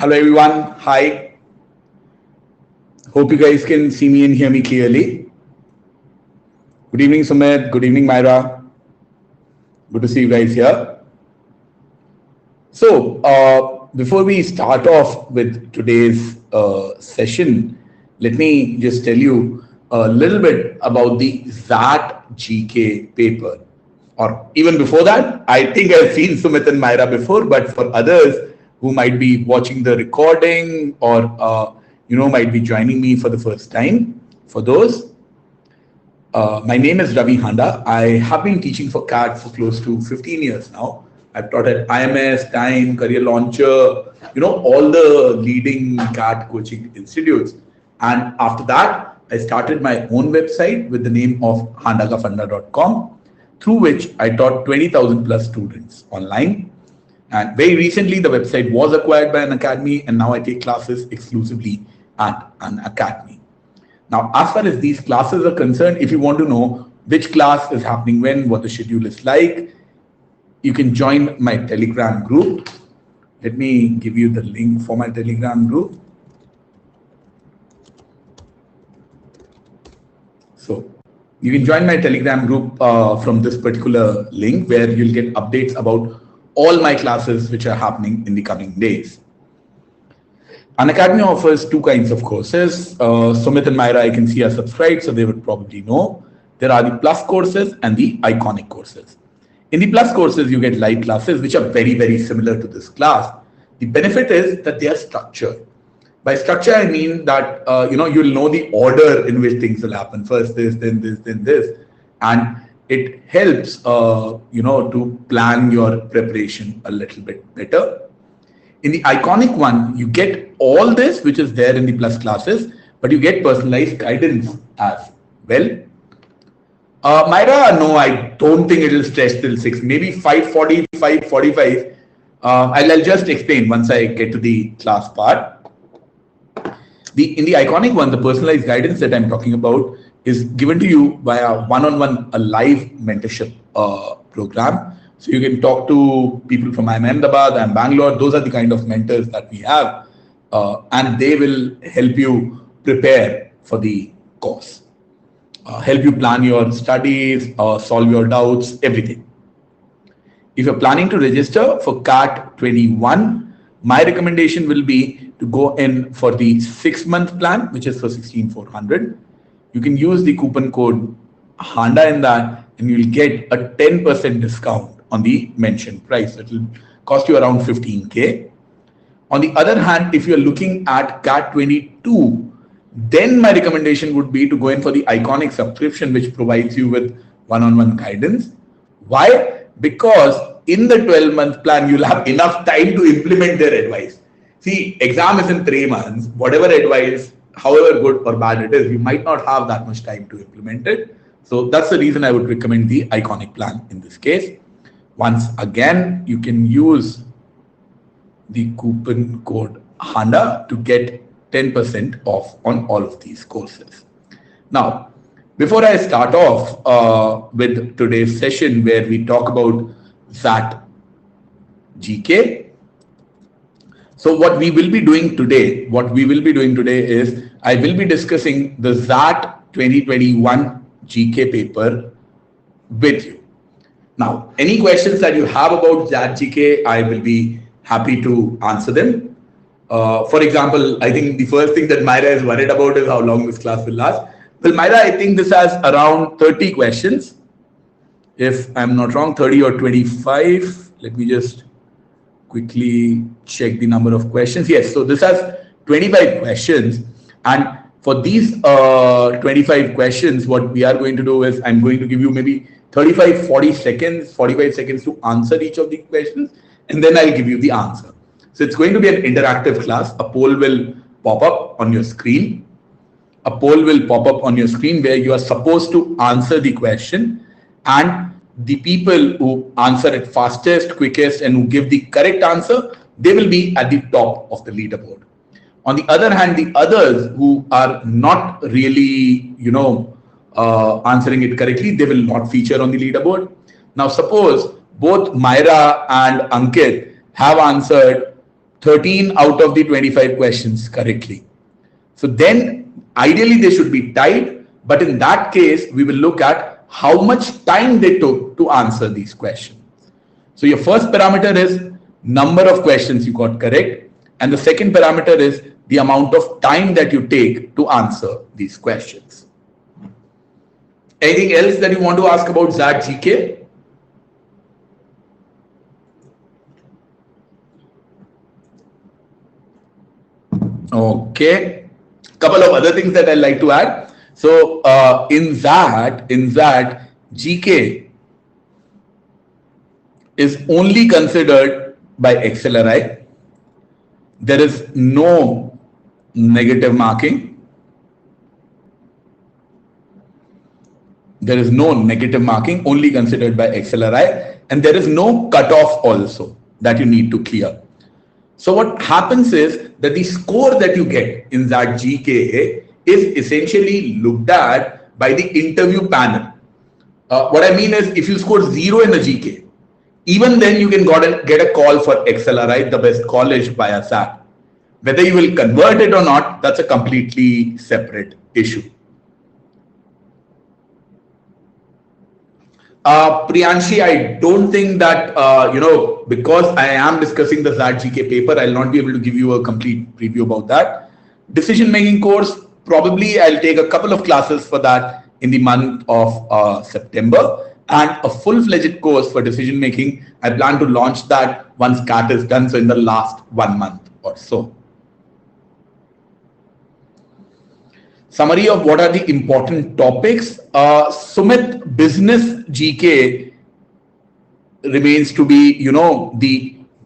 Hello everyone. Hi. Hope you guys can see me and hear me clearly. Good evening, Sumit. Good evening, Myra. Good to see you guys here. Before we start off with today's session, let me just tell you a little bit about the ZAT GK paper. Or even before that, I think I've seen Sumit and Myra before, but for others who might be watching the recording or might be joining me for the first time, for those, my name is Ravi Handa. I have been teaching for CAT for close to 15 years now. I've taught at IMS, Time, Career Launcher, all the leading CAT coaching institutes. And after that, I started my own website with the name of handagafunda.com, through which I taught 20,000 plus students online. And very recently, the website was acquired by an academy, and now I take classes exclusively at an academy. Now, as far as these classes are concerned, if you want to know which class is happening when, what the schedule is like, you can join my Telegram group. Let me give you the link for my Telegram group. So you can join my Telegram group from this particular link, where you'll get updates about all my classes which are happening in the coming days. Unacademy offers two kinds of courses. Sumit and Myra, I can see, are subscribed, so they would probably know. There are the plus courses and the iconic courses. In the plus courses, you get live classes which are very, very similar to this class. The benefit is that they are structured. By structure, I mean that you'll know the order in which things will happen. First this, then this, then this, and it helps to plan your preparation a little bit better. In the iconic one, you get all this which is there in the plus classes, but you get personalized guidance as well. Myra, no, I don't think it will stretch till 6, maybe 5:40, 5:45. I'll just explain once I get to the class part. In the iconic one, the personalized guidance that I'm talking about is given to you via one-on-one, a live mentorship program. So you can talk to people from Ahmedabad and Bangalore. Those are the kind of mentors that we have, and they will help you prepare for the course, help you plan your studies, solve your doubts, everything. If you're planning to register for CAT 21, my recommendation will be to go in for the 6-month plan, which is for 16,400. You can use the coupon code HANDA in that, and you'll get a 10% discount on the mentioned price. It will cost you around 15K. On the other hand, if you're looking at CAT 22, then my recommendation would be to go in for the iconic subscription, which provides you with one-on-one guidance. Why? Because in the 12-month plan, you'll have enough time to implement their advice. See, exam is in 3 months. Whatever advice, however good or bad it is, you might not have that much time to implement it. So that's the reason I would recommend the iconic plan in this case. Once again, you can use the coupon code HANDA to get 10% off on all of these courses. Now, before I start off with today's session, where we talk about ZAT GK, so what we will be doing today is I will be discussing the ZAT 2021 GK paper with you. Now, any questions that you have about ZAT GK, I will be happy to answer them. For example, I think the first thing that Myra is worried about is how long this class will last. Well, Myra, I think this has around 30 questions. If I'm not wrong, 30 or 25. Let me just quickly check the number of questions. Yes, so this has 25 questions. And for these 25 questions, what we are going to do is I'm going to give you maybe 45 seconds to answer each of the questions, and then I'll give you the answer. So it's going to be an interactive class. A poll will pop up on your screen. Where you are supposed to answer the question, and the people who answer it fastest, quickest, and who give the correct answer, they will be at the top of the leaderboard. On the other hand, the others who are not really, answering it correctly, they will not feature on the leaderboard. Now, suppose both Myra and Ankit have answered 13 out of the 25 questions correctly. So then ideally they should be tied, but in that case, we will look at how much time they took to answer these questions. So your first parameter is number of questions you got correct, and the second parameter is the amount of time that you take to answer these questions. Anything else that you want to ask about XAT GK? Okay, couple of other things that I'd like to add. So in XAT GK is only considered by XLRI. There is no negative marking. There is no negative marking, only considered by XLRI, and there is no cutoff also that you need to clear. So what happens is that the score that you get in that GK is essentially looked at by the interview panel. What I mean is, if you score 0 in the GK, even then you can get a call for XLRI, the best college via XAT. Whether you will convert it or not, that's a completely separate issue. Priyanshi, I don't think that, because I am discussing the XAT GK paper, I'll not be able to give you a complete preview about that. Decision making course, probably I'll take a couple of classes for that in the month of September, and a full-fledged course for decision making, I plan to launch that once CAT is done, so in the last 1 month or so. Summary of what are the important topics. Sumit, business GK remains to be,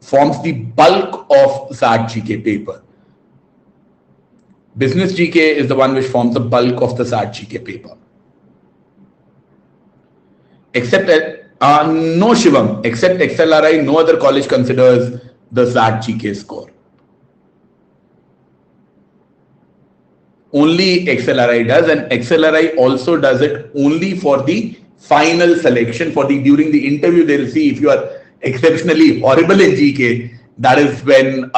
forms the bulk of XAT GK paper. Business GK is the one which forms the bulk of the XAT GK paper. Except, no Shivam, except XLRI, no other college considers the XAT GK score. Only XLRI does, and XLRI also does it only for the final selection. During the interview, they'll see if you are exceptionally horrible in GK. That is when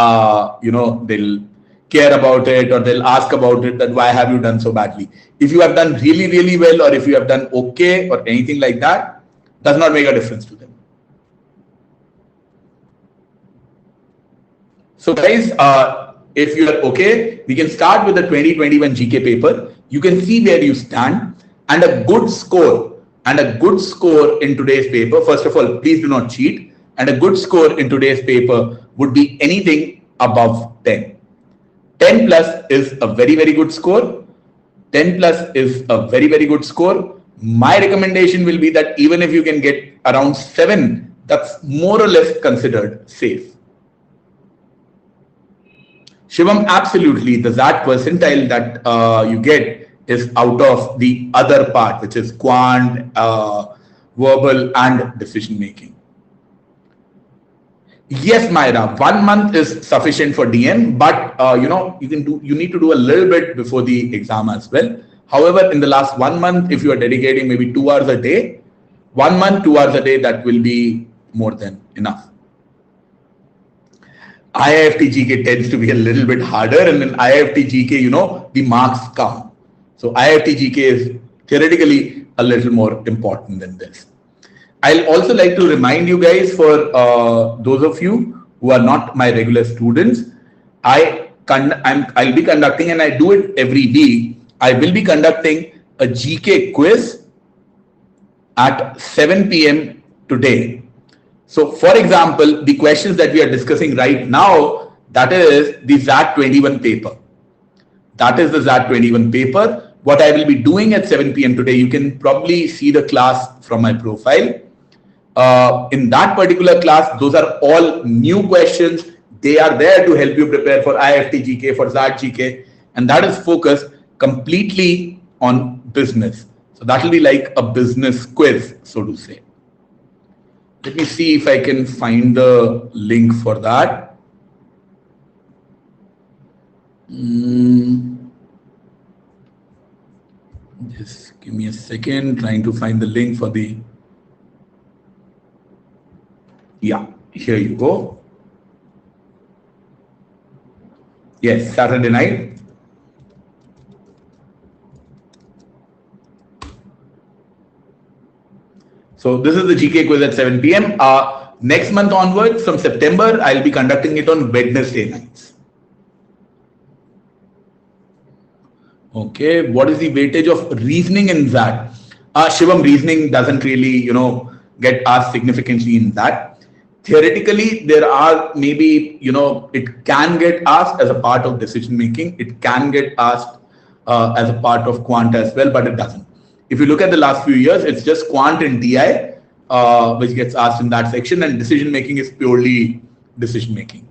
they'll care about it, or they'll ask about it, that why have you done so badly. If you have done really, really well, or if you have done okay, or anything like that, does not make a difference to them. So guys, if you are okay, we can start with the 2021 GK paper. You can see where you stand, and a good score in today's paper. First of all, please do not cheat. And a good score in today's paper would be anything above 10. 10 plus is a very, very good score. 10 plus is a very, very good score. My recommendation will be that even if you can get around 7, that's more or less considered safe. Shivam, absolutely. The XAT percentile that you get is out of the other part, which is quant, verbal, and decision making. Yes, Myra, 1 month is sufficient for DM, but you need to do a little bit before the exam as well. However, in the last 1 month, if you are dedicating maybe 2 hours a day, 1 month, 2 hours a day, that will be more than enough. IIFT GK tends to be a little bit harder, and in IIFT GK, the marks come. So IIFT GK is theoretically a little more important than this. I'll also like to remind you guys, for those of you who are not my regular students, I'll be conducting, and I do it every week, I will be conducting a GK quiz at 7 p.m. today. So, for example, the questions that we are discussing right now, that is the XAT 21 paper. That is the XAT 21 paper. What I will be doing at 7 p.m. today, you can probably see the class from my profile. In that particular class, those are all new questions. They are there to help you prepare for IIFT GK, for XAT GK, and that is focused completely on business. So that will be like a business quiz, so to say. Let me see if I can find the link for that. Just give me a second, trying to find the link for the... Yeah, here you go. Yes, Saturday night. So this is the GK quiz at 7 p.m. Next month onwards, from September, I'll be conducting it on Wednesday nights. Okay, what is the weightage of reasoning in that? Shivam, reasoning doesn't really, get asked significantly in that. Theoretically, there are maybe, it can get asked as a part of decision making. It can get asked as a part of quant as well, but it doesn't. If you look at the last few years, it's just quant and DI, which gets asked in that section, and decision making is purely decision making.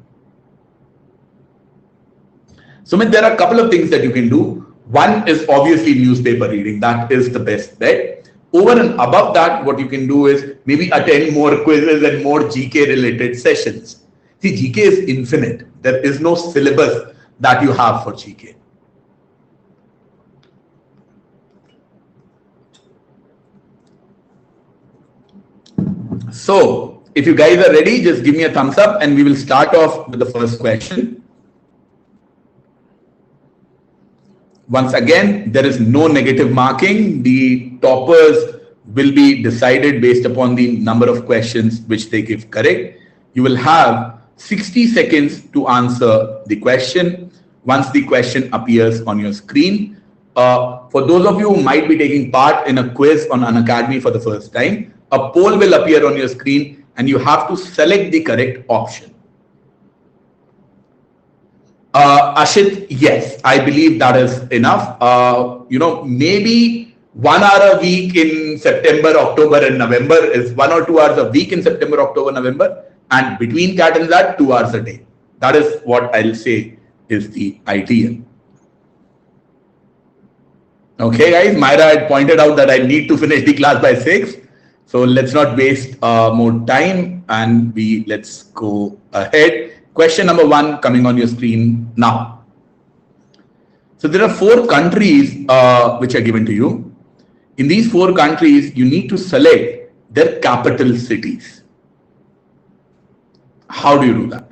Sumit, there are a couple of things that you can do. One is obviously newspaper reading. That is the best bet. Over and above that, what you can do is maybe attend more quizzes and more GK related sessions. See, GK is infinite. There is no syllabus that you have for GK. So, if you guys are ready, just give me a thumbs up and we will start off with the first question. Once again, there is no negative marking. The toppers will be decided based upon the number of questions which they give correct. You will have 60 seconds to answer the question once the question appears on your screen. For those of you who might be taking part in a quiz on Unacademy for the first time, a poll will appear on your screen and you have to select the correct option. Ashit, yes, I believe that is enough. Maybe 1 hour a week in September, October, and November is 1 or 2 hours a week in September, October, November, and between cat and that, 2 hours a day. That is what I'll say is the ideal. Okay, guys, Myra had pointed out that I need to finish the class by 6. So let's not waste more time and let's go ahead. Question number 1 coming on your screen now. So there are 4 countries which are given to you. In these 4 countries, you need to select their capital cities. How do you do that?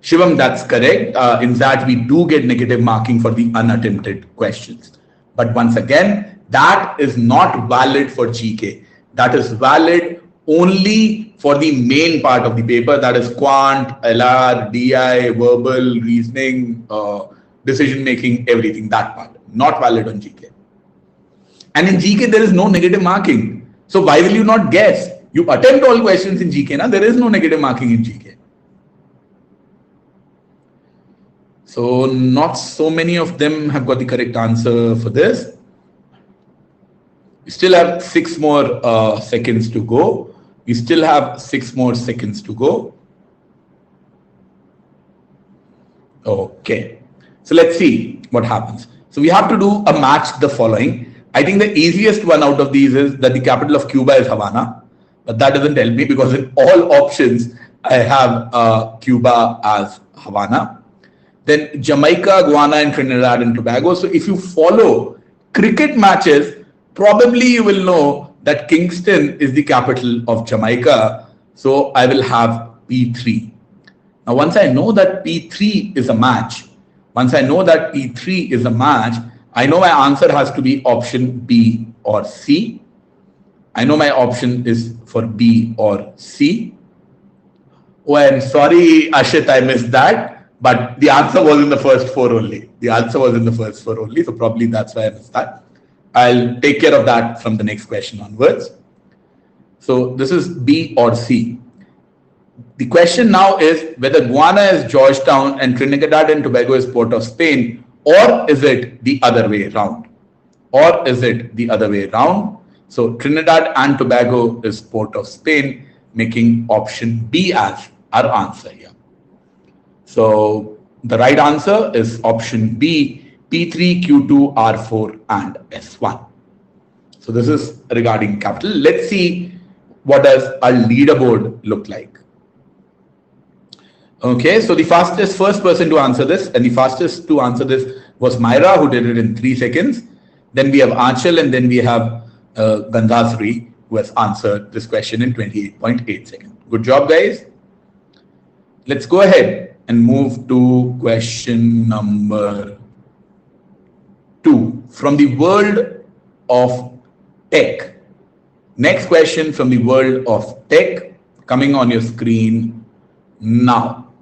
Shivam, that's correct. In that, we do get negative marking for the unattempted questions. But once again, that is not valid for GK. That is valid only for the main part of the paper, that is quant, LR, DI, verbal, reasoning, decision making, everything, that part. Not valid on GK. And in GK, there is no negative marking. So why will you not guess? You attempt all questions in GK, now there is no negative marking in GK. So not so many of them have got the correct answer for this. We still have 6 more seconds to go. We still have 6 more seconds to go. Okay. So let's see what happens. So we have to do a match the following. I think the easiest one out of these is that the capital of Cuba is Havana. But that doesn't help me because in all options, I have Cuba as Havana. Then Jamaica, Guyana, and Trinidad and Tobago. So if you follow cricket matches, probably you will know that Kingston is the capital of Jamaica. So I will have P3. Now, once I know that P3 is a match, I know my answer has to be option B or C. I know my option is for B or C. Oh, I'm sorry, Ashit, I missed that. But the answer was in the first 4 only. So probably that's why I missed that. I'll take care of that from the next question onwards. So this is B or C. The question now is whether Guyana is Georgetown and Trinidad and Tobago is Port of Spain, or is it the other way around? So Trinidad and Tobago is Port of Spain, making option B as our answer here. So the right answer is option B, P3, Q2, R4, and S1. So this is regarding capital. Let's see what does our leaderboard look like. Okay, so the first person to answer this, and the fastest to answer this was Myra, who did it in 3 seconds. Then we have Aanchal, and then we have Gandhasri, who has answered this question in 28.8 seconds. Good job, guys. Let's go ahead and move to question number 2 from the world of tech. Next question from the world of tech coming on your screen now.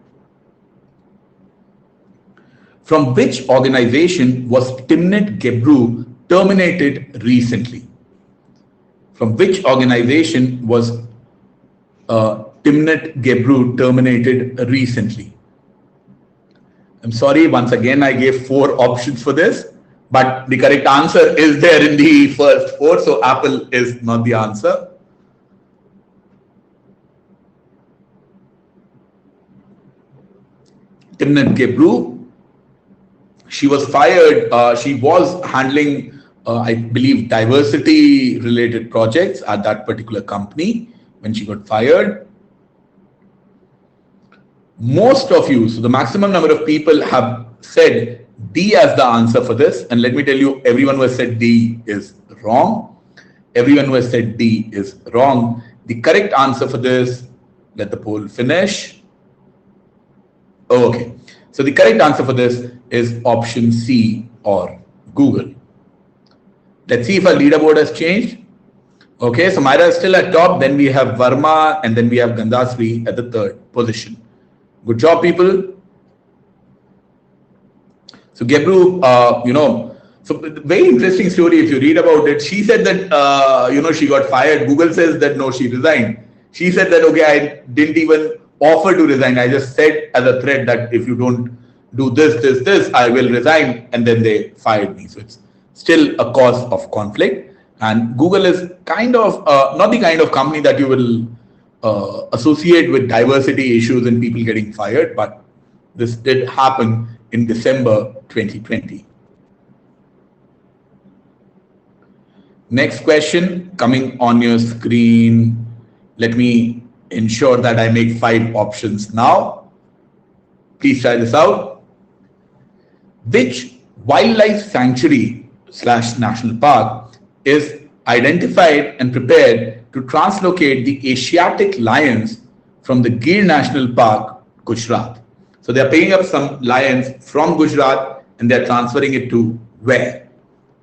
From which organization was Timnit Gebru terminated recently? From which organization was Timnit Gebru terminated recently? I'm sorry, once again, I gave 4 options for this, but the correct answer is there in the first 4, so Apple is not the answer. Timnit Gebru, she was fired. She was handling, I believe, diversity related projects at that particular company when she got fired. Most of you, so the maximum number of people have said D as the answer for this. And let me tell you, everyone who has said D is wrong. Everyone who has said D is wrong. The correct answer for this, let the poll finish. Oh, okay. So the correct answer for this is option C or Google. Let's see if our leaderboard has changed. Okay, so Myra is still at top. Then we have Verma and then we have Gandasri at the 3rd position. Good job, people. So Gebru, so very interesting story if you read about it. She said that, she got fired. Google says that no, she resigned. She said that, okay, I didn't even offer to resign. I just said as a threat that if you don't do this, I will resign. And then they fired me. So it's still a cause of conflict. And Google is kind of not the kind of company that you will associate with diversity issues and people getting fired. But this did happen in December 2020. Next question coming on your screen. Let me ensure that I make 5 options now. Please try this out. Which wildlife sanctuary / national park is identified and prepared to translocate the Asiatic lions from the Gir National Park, Gujarat? So they're picking up some lions from Gujarat and they're transferring it to where?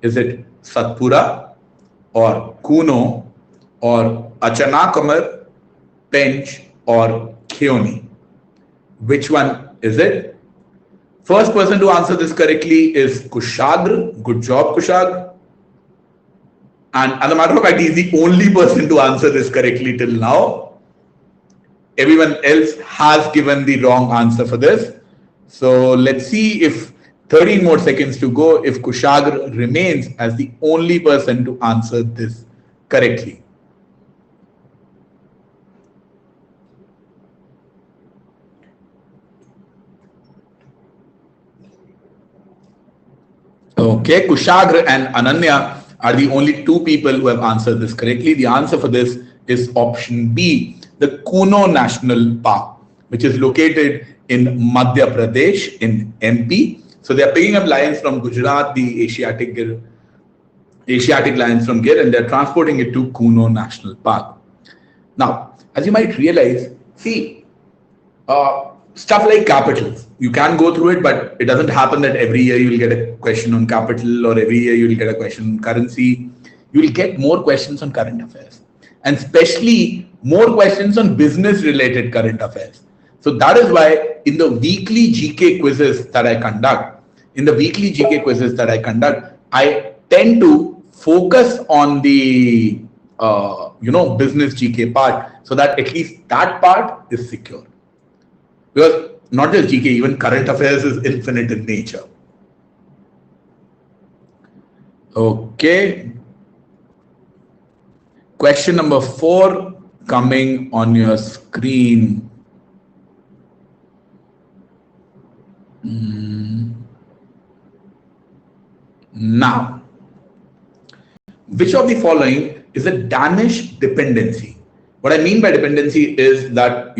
Is it Satpura or Kuno or Achanakamar, Pench or Keoni? Which one is it? First person to answer this correctly is Kushagra. Good job, Kushagra. And as a matter of fact, he's the only person to answer this correctly till now. Everyone else has given the wrong answer for this. So let's see if 13 more seconds to go, if Kushagra remains as the only person to answer this correctly. Okay, Kushagra and Ananya are the only 2 people who have answered this correctly. The answer for this is option B, the Kuno National Park, which is located in Madhya Pradesh in MP. So they are picking up lions from Gujarat, the Asiatic lions from Gir, and they're transporting it to Kuno National Park. Now, as you might realize, see, stuff like capitals, you can go through it, but it doesn't happen that every year you will get a question on capital or every year you will get a question on currency. You will get more questions on current affairs and especially more questions on business related current affairs. So that is why in the weekly GK quizzes that I conduct, I tend to focus on the business GK part so that at least that part is secure. Because not just GK, even current affairs is infinite in nature. Okay. Question number 4 coming on your screen. Now, which of the following is a Danish dependency? What I mean by dependency is that,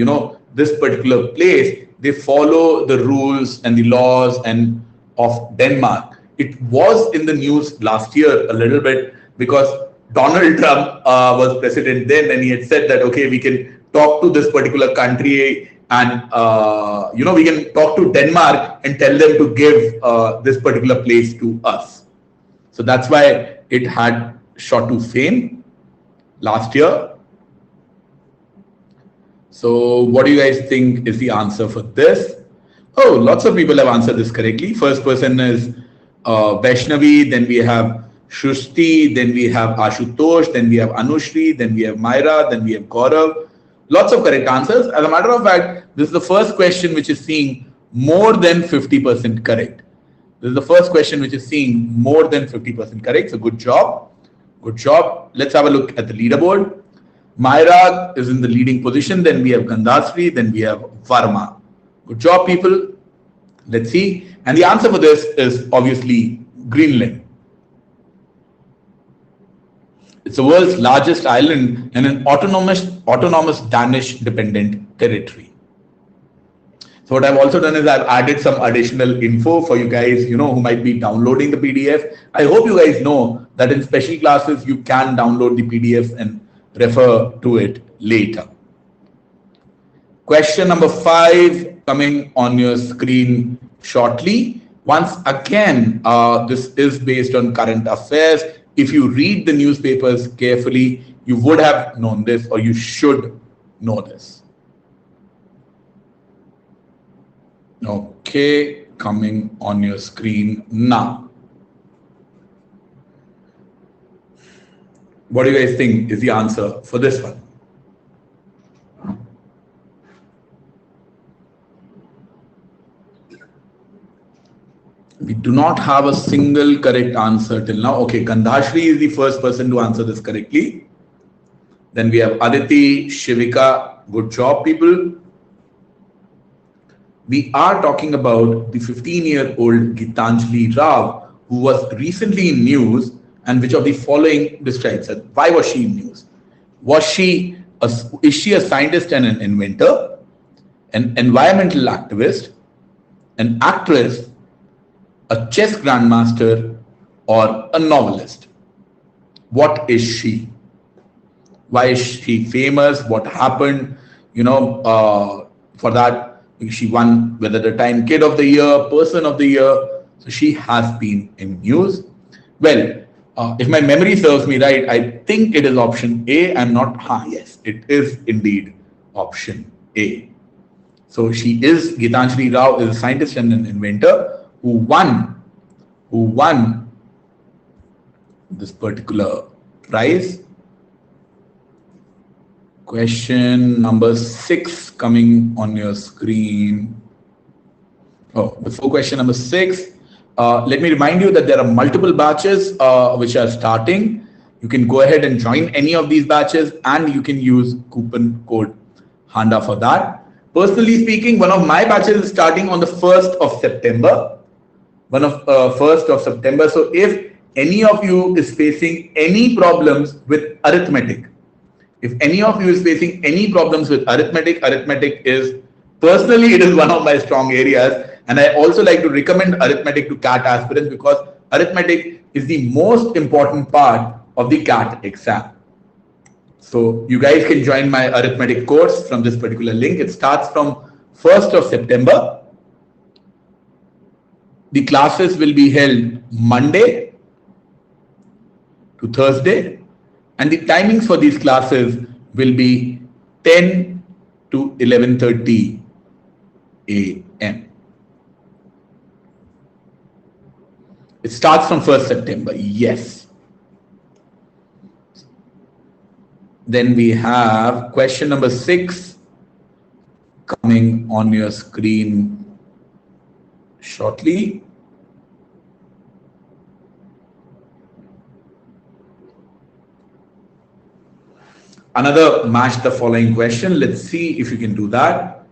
this particular place, they follow the rules and the laws and of Denmark. It was in the news last year a little bit because Donald Trump was president then, and he had said that, okay, we can talk to this particular country and we can talk to Denmark and tell them to give this particular place to us. So that's why it had shot to fame last year. So what do you guys think is the answer for this? Oh, lots of people have answered this correctly. First person is Vaishnavi, then we have Shrusti, then we have Ashutosh, then we have Anushri, then we have Myra, then we have Gaurav. Lots of correct answers. As a matter of fact, this is the first question which is seeing more than 50% correct. This is the first question which is seeing more than 50% correct. So good job. Good job. Let's have a look at the leaderboard. Myra is in the leading position. Then we have Gandhasri. Then we have Varma. Good job, people. Let's see. And the answer for this is obviously Greenland. It's the world's largest island and an autonomous Danish dependent territory. So what I've also done is I've added some additional info for you guys, who might be downloading the PDF. I hope you guys know that in special classes, you can download the PDF and refer to it later. Question number 5 coming on your screen shortly. Once again, this is based on current affairs. If you read the newspapers carefully, you would have known this, or you should know this. Okay, coming on your screen now. What do you guys think is the answer for this one? We do not have a single correct answer till now. Okay, Gandhashri is the first person to answer this correctly. Then we have Aditi, Shivika. Good job, people. We are talking about the 15-year-old Gitanjali Rao, who was recently in news, and which of the following describes her? Why was she in news? Is she a scientist and an inventor, an environmental activist, an actress, a chess grandmaster, or a novelist? What is she? Why is she famous? What happened? For that, she won whether the Time Kid of the Year, Person of the Year. So she has been in news. Well, if my memory serves me right, I think it is option A. I'm not. Yes, it is indeed option A. So she is, Gitanjali Rao is a scientist and an inventor who won this particular prize. Question number 6 coming on your screen. Oh, before question number 6, let me remind you that there are multiple batches which are starting. You can go ahead and join any of these batches, and you can use coupon code HANDA for that. Personally speaking, one of my batches is starting on the 1st of September. 1st of September. So if any of you is facing any problems with arithmetic, arithmetic is, personally, it is one of my strong areas. And I also like to recommend arithmetic to CAT aspirants because arithmetic is the most important part of the CAT exam. So you guys can join my arithmetic course from this particular link. It starts from 1st of September. The classes will be held Monday to Thursday, and the timings for these classes will be 10 to 11:30 a.m. It starts from 1st September, yes. Then we have question number 6 coming on your screen shortly. Another match the following question. Let's see if you can do that.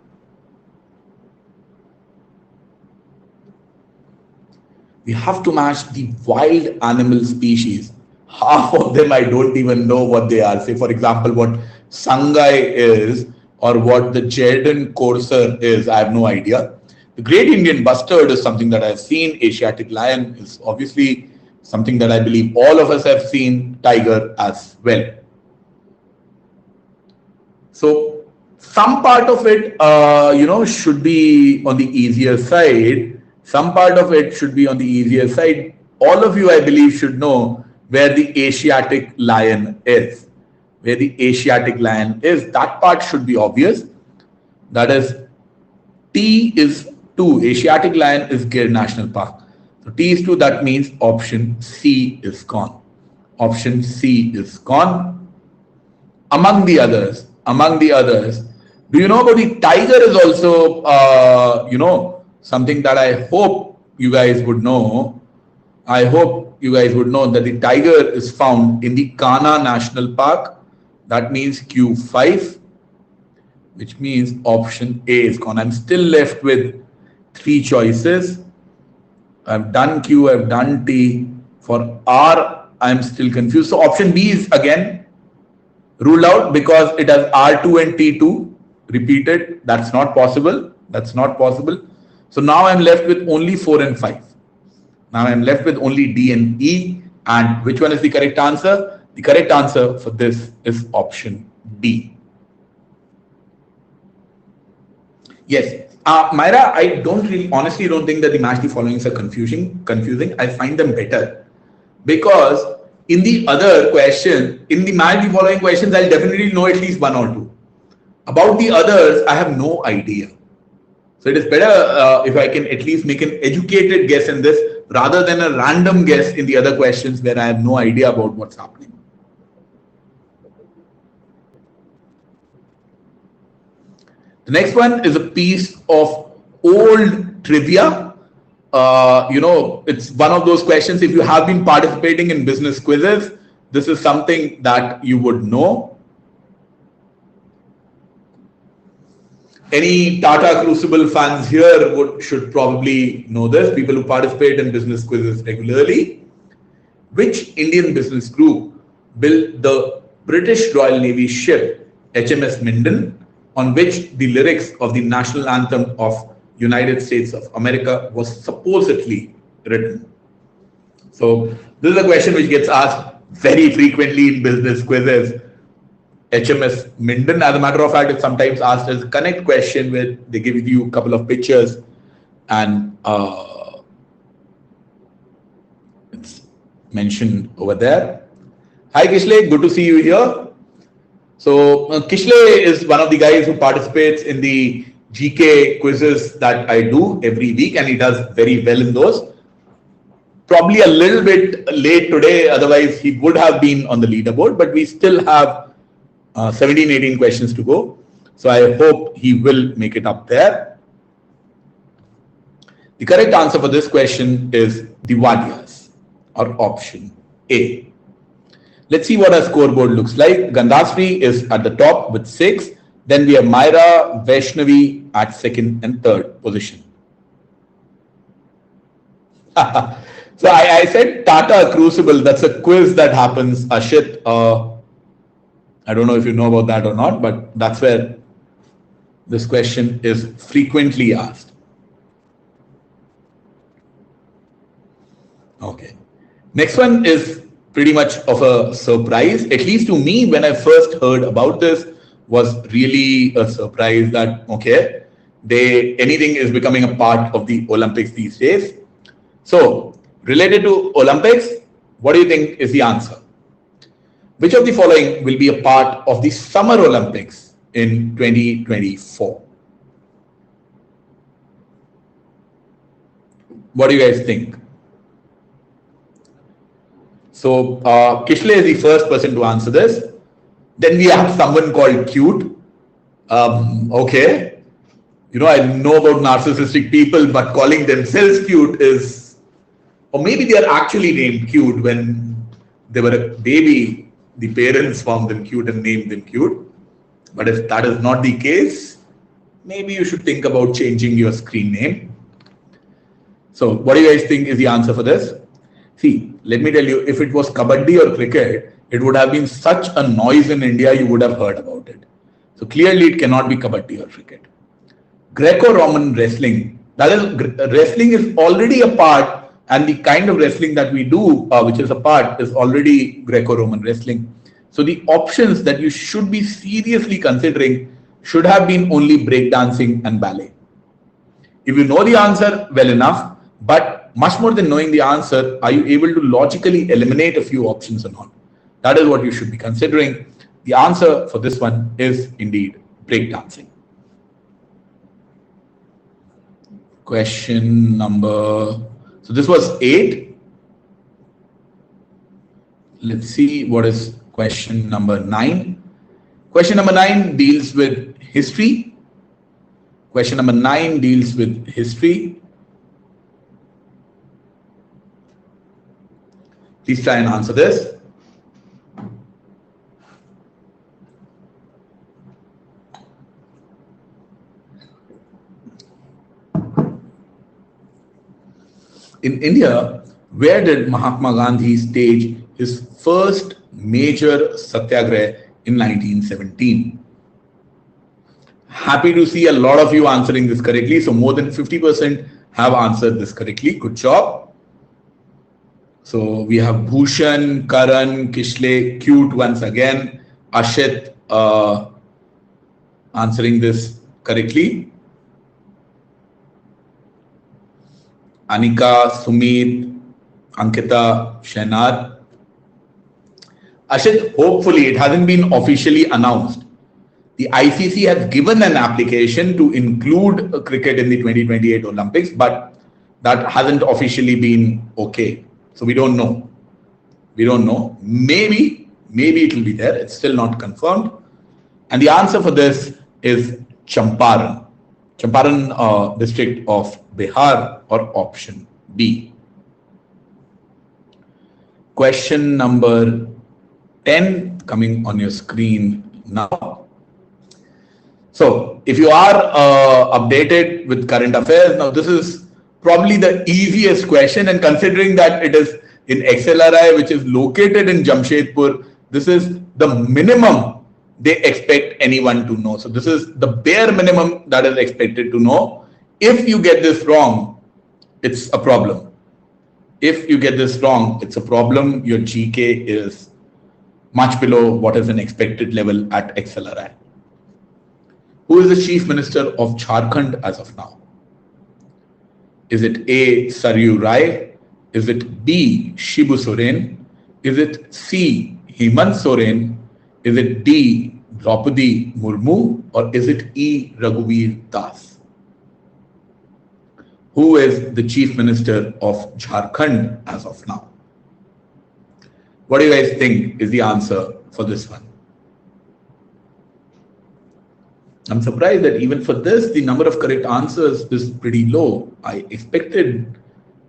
We have to match the wild animal species. Half of them I don't even know what they are. Say, for example, what Sangai is or what the Jerdon courser is. I have no idea. The Great Indian Bustard is something that I've seen. Asiatic lion is obviously something that I believe all of us have seen. Tiger as well. So Some part of it, should be on the easier side. Some part of it should be on the easier side. All of you, I believe, should know where the Asiatic lion is. Where the Asiatic lion is, that part should be obvious. That is, T is 2. Asiatic lion is Gir National Park. So T is 2, that means option C is gone. Option C is gone. Among the others, do you know about the tiger is also, something that I hope you guys would know. I hope you guys would know that the tiger is found in the Kanha National Park. That means Q5, which means option A is gone. I'm still left with 3 choices. I've done Q, I've done T. For R, I'm still confused. So option B is again ruled out because it has R2 and T2 repeated. That's not possible. That's not possible. So now I'm left with only 4 and 5. Now I'm left with only D and E. And which one is the correct answer? The correct answer for this is option D. Yes. Myra, I honestly don't think that the match the followings are confusing. I find them better because in the other question, in the match the following questions, I'll definitely know at least 1 or 2. About the others, I have no idea. So it is better if I can at least make an educated guess in this rather than a random guess in the other questions where I have no idea about what's happening. The next one is a piece of old trivia. It's one of those questions. If you have been participating in business quizzes, this is something that you would know. Any Tata Crucible fans here should probably know this. People who participate in business quizzes regularly. Which Indian business group built the British Royal Navy ship HMS Minden, on which the lyrics of the national anthem of United States of America was supposedly written? So this is a question which gets asked very frequently in business quizzes. HMS Minden, as a matter of fact, is sometimes asked as a connect question where they give you a couple of pictures and it's mentioned over there. Hi Kishle, good to see you here. So Kishle is one of the guys who participates in the GK quizzes that I do every week, and he does very well in those. Probably a little bit late today, otherwise he would have been on the leaderboard, but we still have 17-18 questions to go. So I hope he will make it up there. The correct answer for this question is the Wadias, or option A. Let's see what our scoreboard looks like. Gandhasri is at the top with 6. Then we have Myra, Vaishnavi at 2nd and 3rd position. So I said Tata Crucible. That's a quiz that happens, Ashit. I don't know if you know about that or not, but that's where this question is frequently asked. Okay. Next one is pretty much of a surprise, at least to me. When I first heard about this, was really a surprise that, okay, anything is becoming a part of the Olympics these days. So related to Olympics, what do you think is the answer? Which of the following will be a part of the Summer Olympics in 2024? What do you guys think? So Kishle is the first person to answer this. Then we have someone called Cute. Okay. I know about narcissistic people, but calling themselves cute is, or maybe they are actually named Cute. When they were a baby, the parents found them cute and named them Cute. But if that is not the case, maybe you should think about changing your screen name. So what do you guys think is the answer for this? See, let me tell you, if it was Kabaddi or cricket, it would have been such a noise in India, you would have heard about it. So clearly it cannot be Kabaddi or cricket. Greco-Roman wrestling, that is, wrestling is already a part, and the kind of wrestling that we do, which is a part, is already Greco-Roman wrestling. So the options that you should be seriously considering should have been only breakdancing and ballet. If you know the answer, well enough, but much more than knowing the answer, are you able to logically eliminate a few options or not? That is what you should be considering. The answer for this one is indeed breakdancing. Question number, so this was 8. Let's see what is question number 9. Question number 9 deals with history. Question number 9 deals with history. Please try and answer this. In India, where did Mahatma Gandhi stage his first major satyagraha in 1917? Happy to see a lot of you answering this correctly. So more than 50% have answered this correctly. Good job. So we have Bhushan, Karan, Kishle, cute once again. Ashit answering this correctly. Anika, Sumit, Ankita, Shenar. Ashit, hopefully it hasn't been officially announced. The ICC has given an application to include cricket in the 2028 Olympics, but that hasn't officially been okay. So we don't know. We don't know. Maybe it will be there. It's still not confirmed. And the answer for this is Champaran. Champaran district of Bihar, or option B. Question number 10 coming on your screen now. So if you are updated with current affairs, now this is probably the easiest question, and considering that it is in XLRI, which is located in Jamshedpur, this is the minimum they expect anyone to know. So this is the bare minimum that is expected to know. If you get this wrong, it's a problem. If you get this wrong, it's a problem. Your GK is much below what is an expected level at XLRI. Who is the Chief Minister of Jharkhand as of now? Is it A. Saryu Rai? Is it B. Shibu Soren? Is it C. Hemant Soren? Is it D. Draupadi Murmu? Or is it E. Raghuveer Das? Who is the Chief Minister of Jharkhand as of now? What do you guys think is the answer for this one? I'm surprised that even for this, the number of correct answers is pretty low. I expected,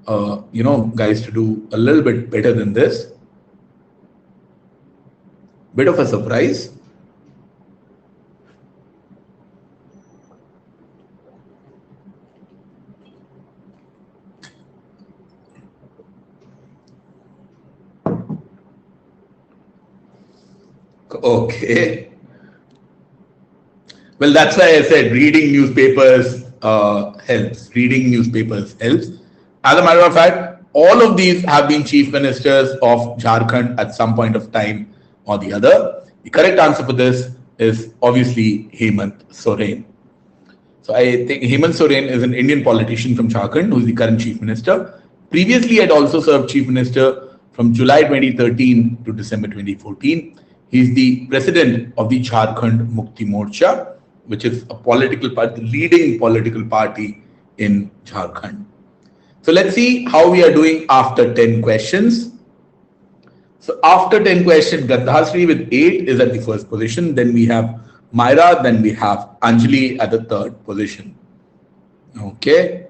guys to do a little bit better than this. Bit of a surprise. Okay. Well, that's why I said reading newspapers helps. Reading newspapers helps. As a matter of fact, all of these have been chief ministers of Jharkhand at some point of time or the other. The correct answer for this is obviously Hemant Soren. So I think Hemant Soren is an Indian politician from Jharkhand who is the current chief minister. Previously, had also served chief minister from July 2013 to December 2014. He is the president of the Jharkhand Mukti Morcha, which is a political party, the leading political party in Jharkhand. So let's see how we are doing after 10 questions. So after 10 questions, Gandhasri with 8 is at the first position. Then we have Myra, then we have Anjali at the third position. Okay.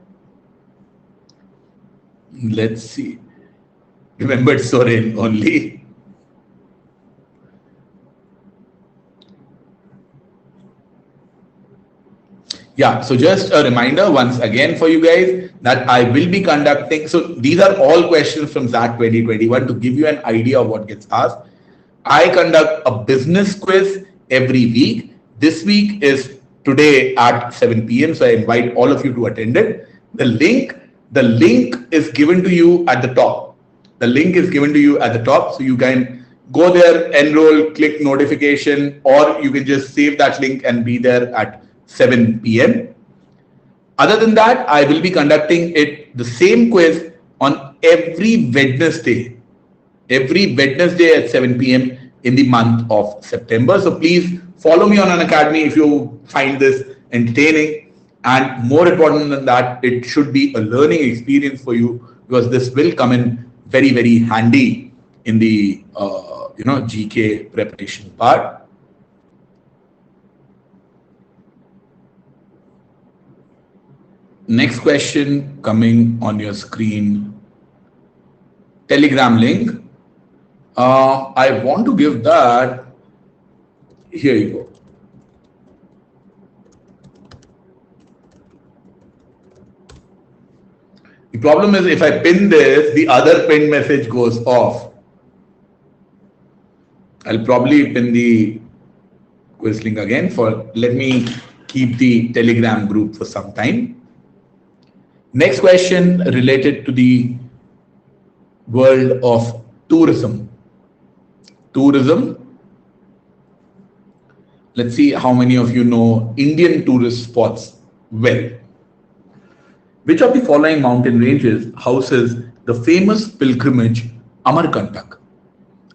Let's see. Remembered Soren only. Yeah, so just a reminder once again for you guys that I will be conducting, so these are all questions from XAT 2021 to give you an idea of what gets asked. I conduct a business quiz every week. This week is today at 7 p.m. So I invite all of you to attend it. The link is given to you at the top. The link is given to you at the top, so you can go there, enroll, click notification, or you can just save that link and be there at 7 p.m. Other than that, I will be conducting the same quiz on every Wednesday at 7 p.m. in the month of September. So please follow me on Unacademy if you find this entertaining. And more important than that, it should be a learning experience for you, because this will come in very, very handy in the GK preparation part. Next question coming on your screen. Telegram link. I want to give that. Here you go. The problem is, if I pin this, the other pinned message goes off. I'll probably pin the quiz link again. Let me keep the Telegram group for some time. Next question related to the world of tourism. Let's see how many of you know Indian tourist spots well. Which of the following mountain ranges houses the famous pilgrimage Amarkantak?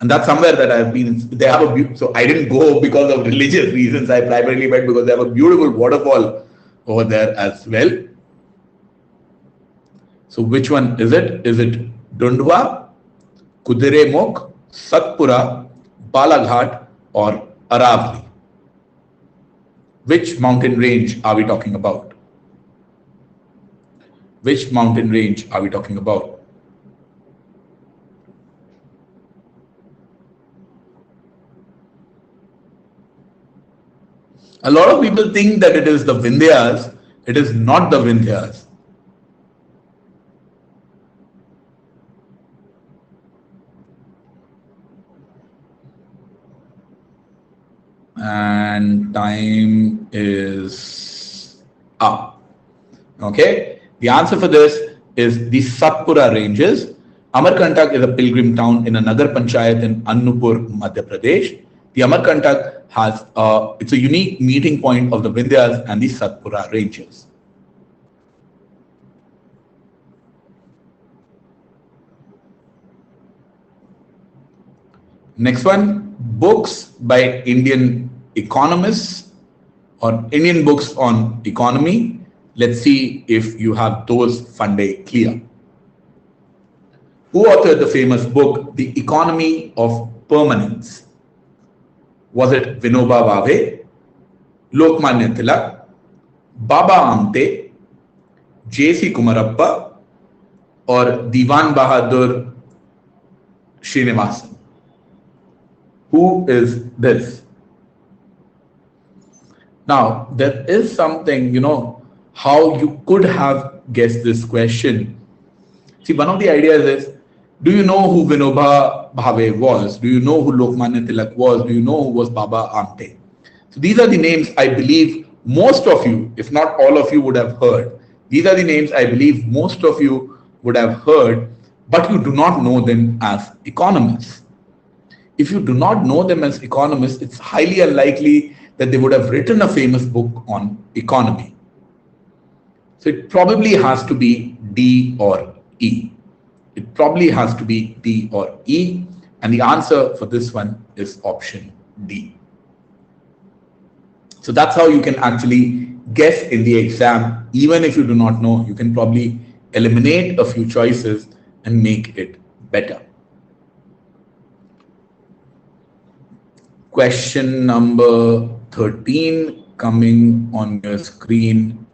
And that's somewhere that I've been. They have so I didn't go because of religious reasons. I primarily went because they have a beautiful waterfall over there as well. So which one is it? Is it Dundwa, Kudiremukh, Satpura, Balaghat, or Aravali? Which mountain range are we talking about? Which mountain range are we talking about? A lot of people think that it is the Vindhyas. It is not the Vindhyas. And time is up. Okay. The answer for this is the Satpura ranges. Amarkantak is a pilgrim town in a Nagar Panchayat in Annupur, Madhya Pradesh. The Amarkantak has it's a unique meeting point of the Vindhyas and the Satpura ranges. Next one, books by Indian economists or Indian books on economy. Let's see if you have those fundae clear. Who authored the famous book, The Economy of Permanence? Was it Vinoba Bhave, Lokmanya Tilak, Baba Amte, J.C. Kumarappa, or Diwan Bahadur Srinivasan? Who is this? Now, there is something, how you could have guessed this question. See, one of the ideas is, do you know who Vinoba Bhave was? Do you know who Lokmanya Tilak was? Do you know who was Baba Amte? So these are the names I believe most of you, if not all of you, would have heard. These are the names I believe most of you would have heard, but you do not know them as economists. If you do not know them as economists, it's highly unlikely that they would have written a famous book on economy. So it probably has to be D or E. It probably has to be D or E. And the answer for this one is option D. So that's how you can actually guess in the exam. Even if you do not know, you can probably eliminate a few choices and make it better. Question number 13 coming on your screen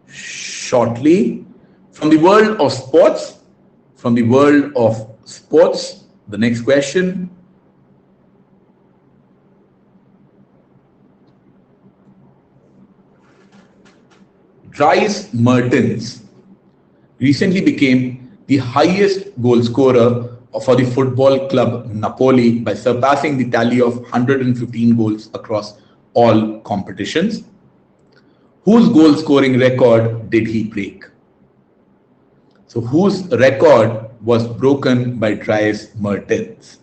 shortly. From the world of sports, the next question. Dries Mertens recently became the highest goal scorer for the football club Napoli by surpassing the tally of 115 goals across all competitions. Whose goal scoring record did he break? So whose record was broken by Dries Mertens?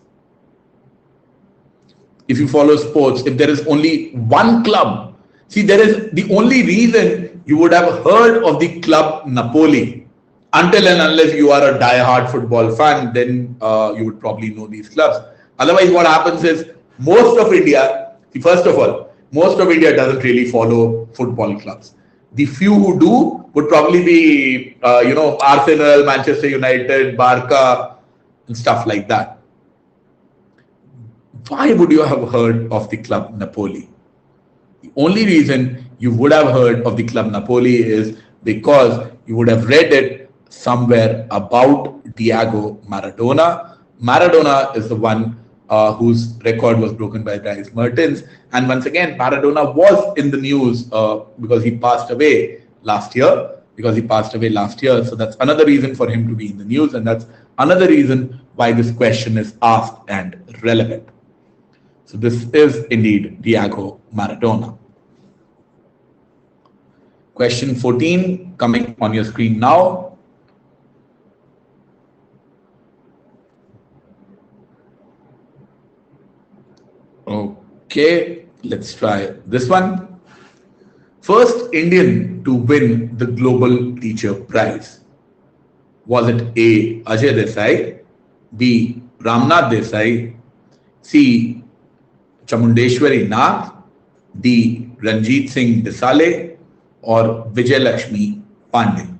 if you follow sports, if there is only one club, see, there is the only reason you would have heard of the club Napoli, until and unless you are a die-hard football fan, then you would probably know these clubs. Otherwise, what happens is most of India, see, first of all, most of India doesn't really follow football clubs. The few who do would probably be, Arsenal, Manchester United, Barca, and stuff like that. Why would you have heard of the club Napoli? The only reason you would have heard of the club Napoli is because you would have read it somewhere about Diego Maradona. Maradona is the one whose record was broken by Dries Mertens. And once again, Maradona was in the news because he passed away last year. So that's another reason for him to be in the news. And that's another reason why this question is asked and relevant. So this is indeed Diego Maradona. Question 14 coming on your screen now. Okay, let's try this one. First Indian to win the Global Teacher Prize. Was it A. Ajay Desai, B. Ramnath Desai, C. Chamundeshwari Nath, D. Ranjit Singh Desale, or Vijay Lakshmi Pandey?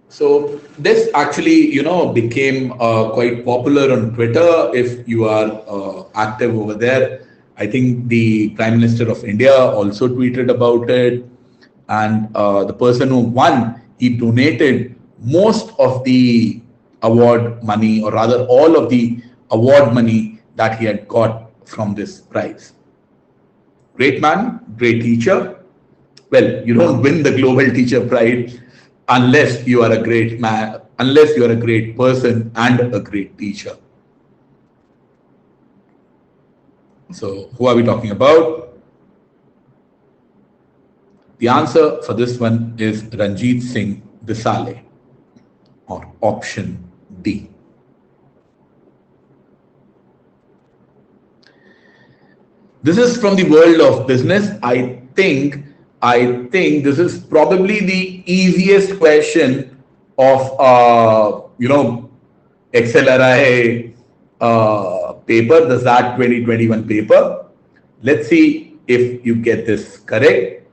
So this actually, became quite popular on Twitter. If you are active over there, I think the Prime Minister of India also tweeted about it. And the person who won, he donated most of the award money, or rather all of the award money that he had got from this prize. Great man, great teacher. Well, you don't win the Global Teacher Prize unless you are a great man, unless you are a great person and a great teacher. So who are we talking about? The answer for this one is Ranjit Singh Desale, or option D. This is from the world of business. I think this is probably the easiest question of XLRI paper, the ZAT 2021 paper. Let's see if you get this correct.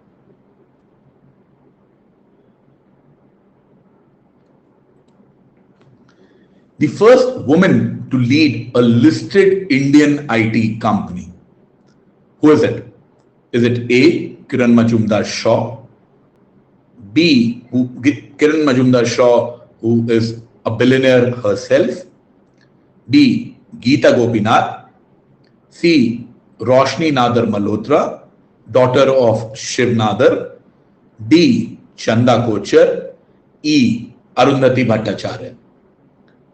The first woman to lead a listed Indian IT company. Who is it? Is it A. Kiran Majumdar-Shaw, B. Kiran Majumdar-Shaw, who is a billionaire herself, B. Geeta Gopinath, C. Roshni Nadar Malhotra, daughter of Shiv Nadar, D. Chanda Kochar, E. Arundhati Bhattacharya.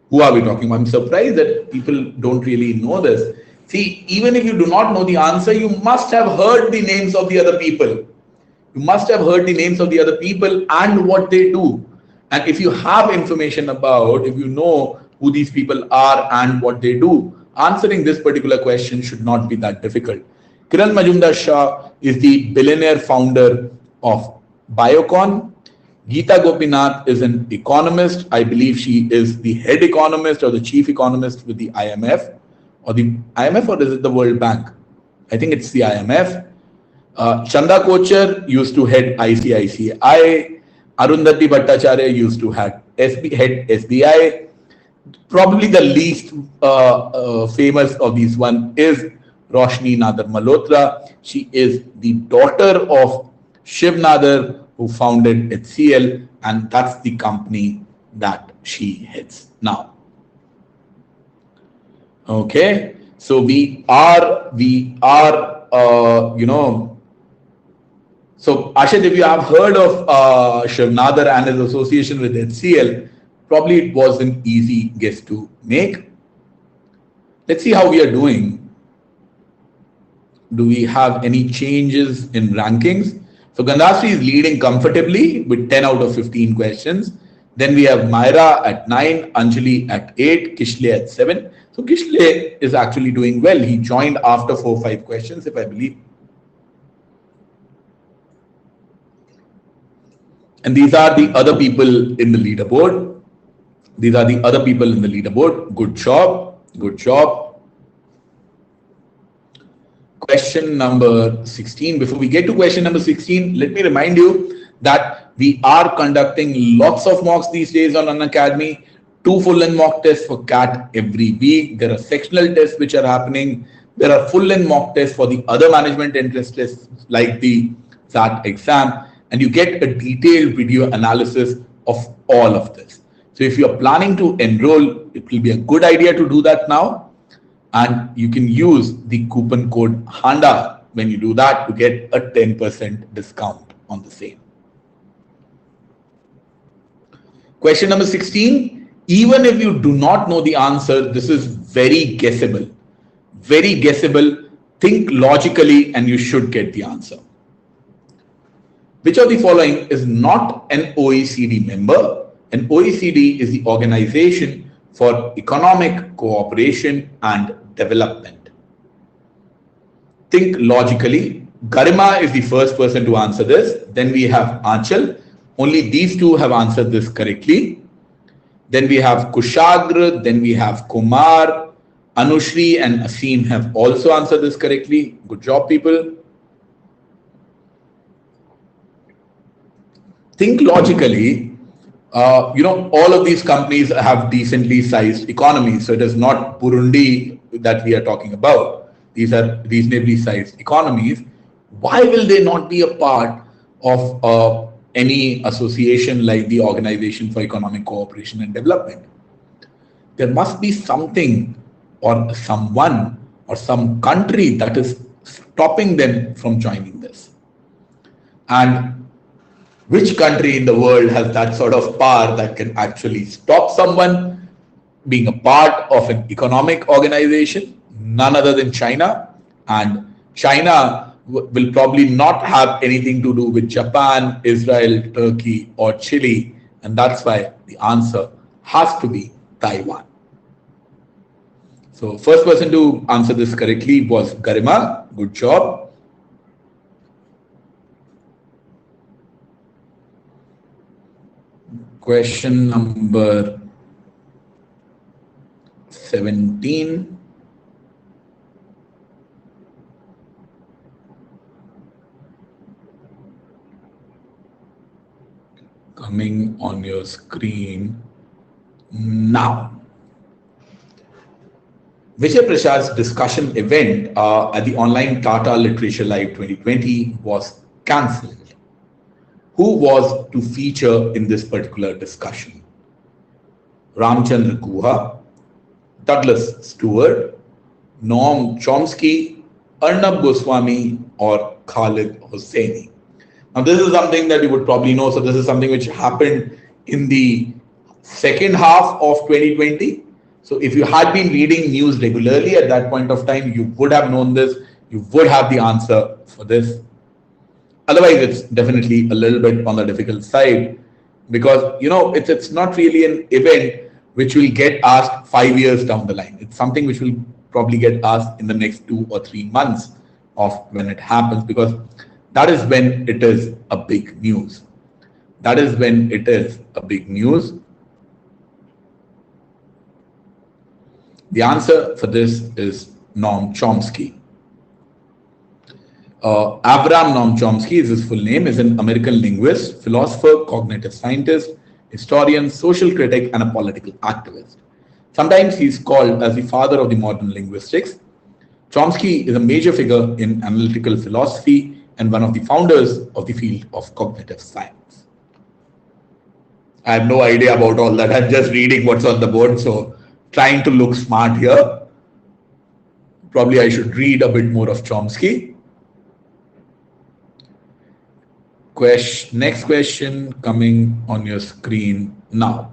Who are we talking about? I'm surprised that people don't really know this. See, even if you do not know the answer, you must have heard the names of the other people. You must have heard the names of the other people and what they do. And if you have information about, if you know who these people are and what they do, answering this particular question should not be that difficult. Kiran Majumdar-Shaw is the billionaire founder of Biocon. Geeta Gopinath is an economist. I believe she is the head economist or the chief economist with the IMF. Or the IMF, or is it the World Bank? I think it's the IMF. Chanda Kochar used to head ICICI. Arundhati Bhattacharya used to head SBI. Probably the least famous of these one is Roshni Nadar Malhotra. She is the daughter of Shiv Nadar, who founded HCL, and that's the company that she heads now. Okay, so we are, so Ashit, if you have heard of Shiv Nadar and his association with HCL, probably it was an easy guess to make. Let's see how we are doing. Do we have any changes in rankings? So Gandhasri is leading comfortably with 10 out of 15 questions. Then we have Myra at 9, Anjali at 8, Kishle at 7. So Gishle is actually doing well. He joined after 4 or 5 questions, if I believe. And these are the other people in the leaderboard. These are the other people in the leaderboard. Good job. Good job. Question number 16. Before we get to question number 16, let me remind you that we are conducting lots of mocks these days on Unacademy. 2 full-length mock tests for CAT every week. There are sectional tests which are happening. There are full-length mock tests for the other management interest tests like the SAT exam. And you get a detailed video analysis of all of this. So if you're planning to enroll, it will be a good idea to do that now. And you can use the coupon code HANDA when you do that to get a 10% discount on the same. Question number 16. Even if you do not know the answer, this is very guessable. Very guessable. Think logically and you should get the answer. Which of the following is not an OECD member? An OECD is the Organization for Economic Cooperation and Development. Think logically. Garima is the first person to answer this. Then we have Aanchal. Only these two have answered this correctly. Then we have Kushagra. Then we have Kumar. Anushri and Asim have also answered this correctly. Good job, people. Think logically. All of these companies have decently sized economies. So it is not Burundi that we are talking about. These are reasonably sized economies. Why will they not be a part of any association like the Organization for Economic Cooperation and Development? There must be something or someone or some country that is stopping them from joining this. And which country in the world has that sort of power that can actually stop someone being a part of an economic organization? None other than China. And China will probably not have anything to do with Japan, Israel, Turkey, or Chile. And that's why the answer has to be Taiwan. So first person to answer this correctly was Garima. Good job. Question number 17. Coming on your screen now. Vijay Prasad's discussion event at the online Tata Literature Live 2020 was cancelled. Who was to feature in this particular discussion? Ramchandra Guha, Douglas Stewart, Noam Chomsky, Arnab Goswami, or Khalid Hosseini. Now, this is something that you would probably know. So this is something which happened in the second half of 2020. So if you had been reading news regularly at that point of time, you would have known this. You would have the answer for this. Otherwise, it's definitely a little bit on the difficult side because, it's not really an event which will get asked 5 years down the line. It's something which will probably get asked in the next 2 or 3 months of when it happens, because that is when it is a big news. That is when it is a big news. The answer for this is Noam Chomsky. Abraham Noam Chomsky is his full name, is an American linguist, philosopher, cognitive scientist, historian, social critic, and a political activist. Sometimes he is called as the father of the modern linguistics. Chomsky is a major figure in analytical philosophy and one of the founders of the field of cognitive science. I have no idea about all that. I'm just reading what's on the board, so trying to look smart here. Probably I should read a bit more of Chomsky. Next question coming on your screen now.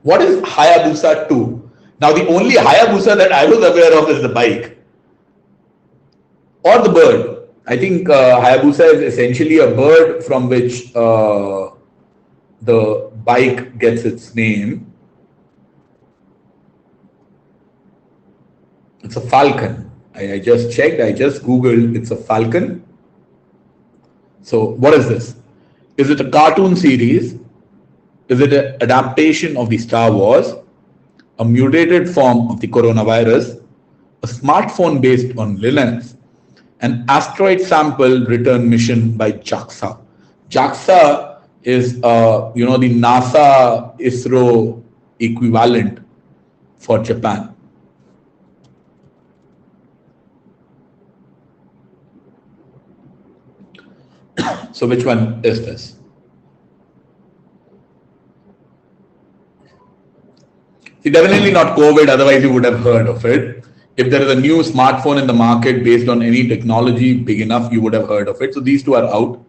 What is Hayabusa 2? Now, the only Hayabusa that I was aware of is the bike or the bird. I think Hayabusa is essentially a bird from which the bike gets its name. It's a falcon. I just checked, I just Googled, it's a falcon. So what is this? Is it a cartoon series? Is it an adaptation of the Star Wars? A mutated form of the coronavirus? A smartphone based on Linux? An asteroid sample return mission by JAXA. JAXA is, the NASA ISRO equivalent for Japan. So which one is this? See, definitely not COVID, otherwise you would have heard of it. If there is a new smartphone in the market based on any technology big enough, you would have heard of it. So these two are out.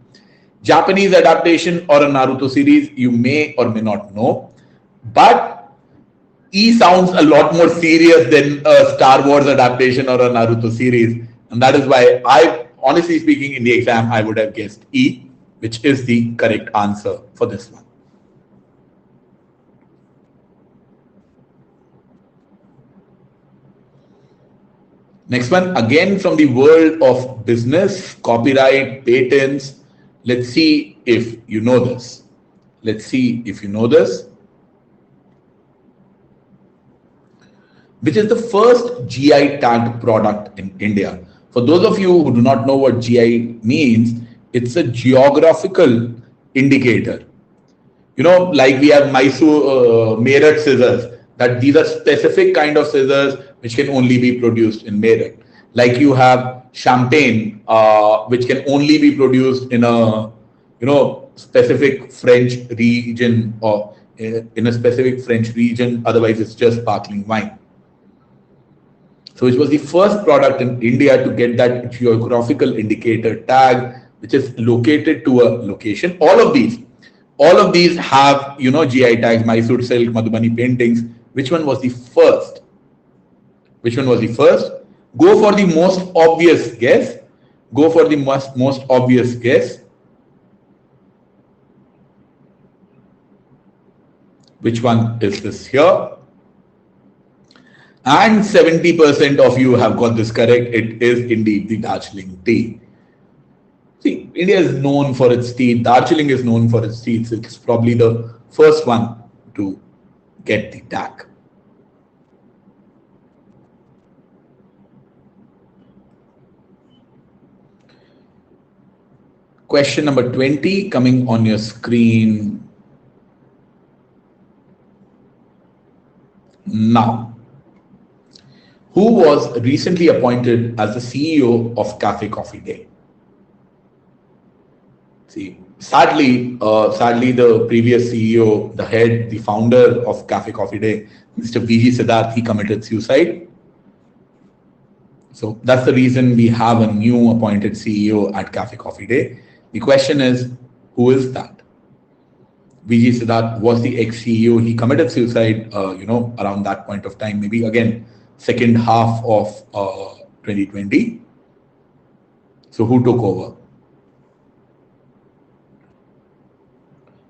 Japanese adaptation or a Naruto series, you may or may not know. But E sounds a lot more serious than a Star Wars adaptation or a Naruto series. And that is why honestly speaking, in the exam, I would have guessed E, which is the correct answer for this one. Next one, again from the world of business, copyright, patents. Let's see if you know this. Let's see if you know this. Which is the first GI tagged product in India? For those of you who do not know what GI means, it's a geographical indicator. Like we have Mysore Meerut scissors, that these are specific kind of scissors which can only be produced in Meerut. Like you have champagne, which can only be produced in a specific French region or in a specific French region. Otherwise, it's just sparkling wine. So it was the first product in India to get that geographical indicator tag, which is located to a location. All of these have GI tags, Mysore silk, Madhubani paintings. Which one was the first? Which one was the first? Go for the most obvious guess. Go for the most obvious guess. Which one is this here? And 70% of you have got this correct. It is indeed the Darjeeling tea. See, India is known for its tea. Darjeeling is known for its tea. It's probably the first one to get the tag. Question number 20 coming on your screen now. Who was recently appointed as the CEO of Cafe Coffee Day? See, sadly, the previous CEO, the head, the founder of Cafe Coffee Day, Mr. VG Siddharth, he committed suicide. So that's the reason we have a new appointed CEO at Cafe Coffee Day. The question is, who is that? VG Siddharth was the ex-CEO. He committed suicide, around that point of time, maybe again, second half of 2020. So who took over?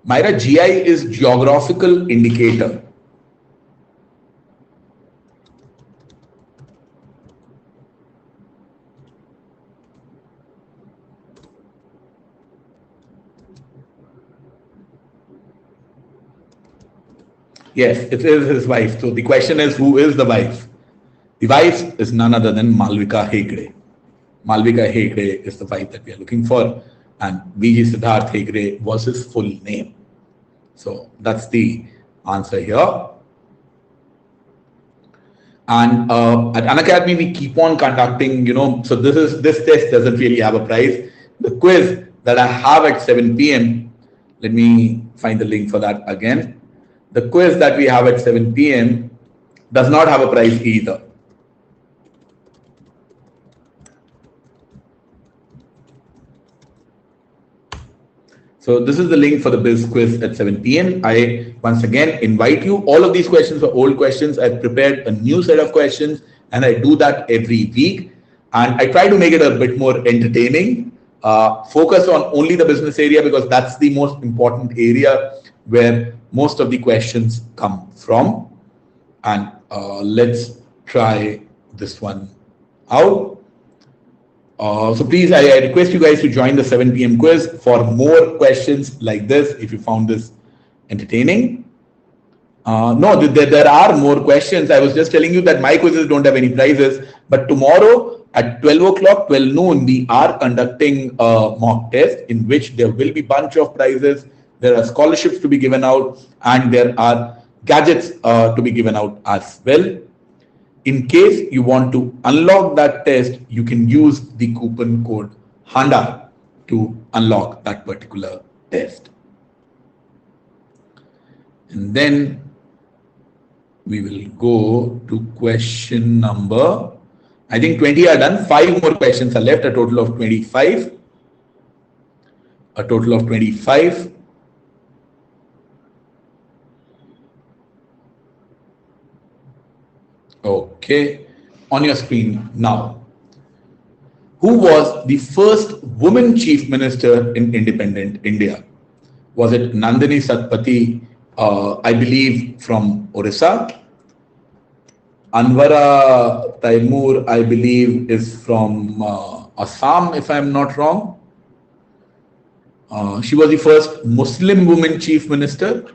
Myra, GI is geographical indicator. Yes, it is his wife. So the question is, who is the wife? The wife is none other than Malvika Hegde. Malvika Hegde is the wife that we are looking for, and VG Siddharth Hegde was his full name. So that's the answer here. And at Unacademy, we keep on conducting, so this test doesn't really have a prize. The quiz that I have at 7 p.m., let me find the link for that again. The quiz that we have at 7 p.m. does not have a prize either. So this is the link for the Biz quiz at 7 p.m. I once again invite you. All of these questions are old questions. I've prepared a new set of questions, and I do that every week. And I try to make it a bit more entertaining. Focus on only the business area, because that's the most important area where most of the questions come from. And let's try this one out. So please, I request you guys to join the 7 p.m. quiz for more questions like this if you found this entertaining. No, there are more questions. I was just telling you that my quizzes don't have any prizes, but tomorrow at 12 o'clock, 12 noon, we are conducting a mock test in which there will be bunch of prizes. There are scholarships to be given out, and there are gadgets to be given out as well. In case you want to unlock that test, you can use the coupon code HANDA to unlock that particular test. And then we will go to question number, I think 20 are done. 5 more questions are left, a total of 25. A total of 25. Okay, on your screen now. Who was the first woman chief minister in independent India? Was it Nandini Satpathy, I believe from Orissa? Anvara Taimur, I believe, is from Assam, if I'm not wrong. She was the first Muslim woman chief minister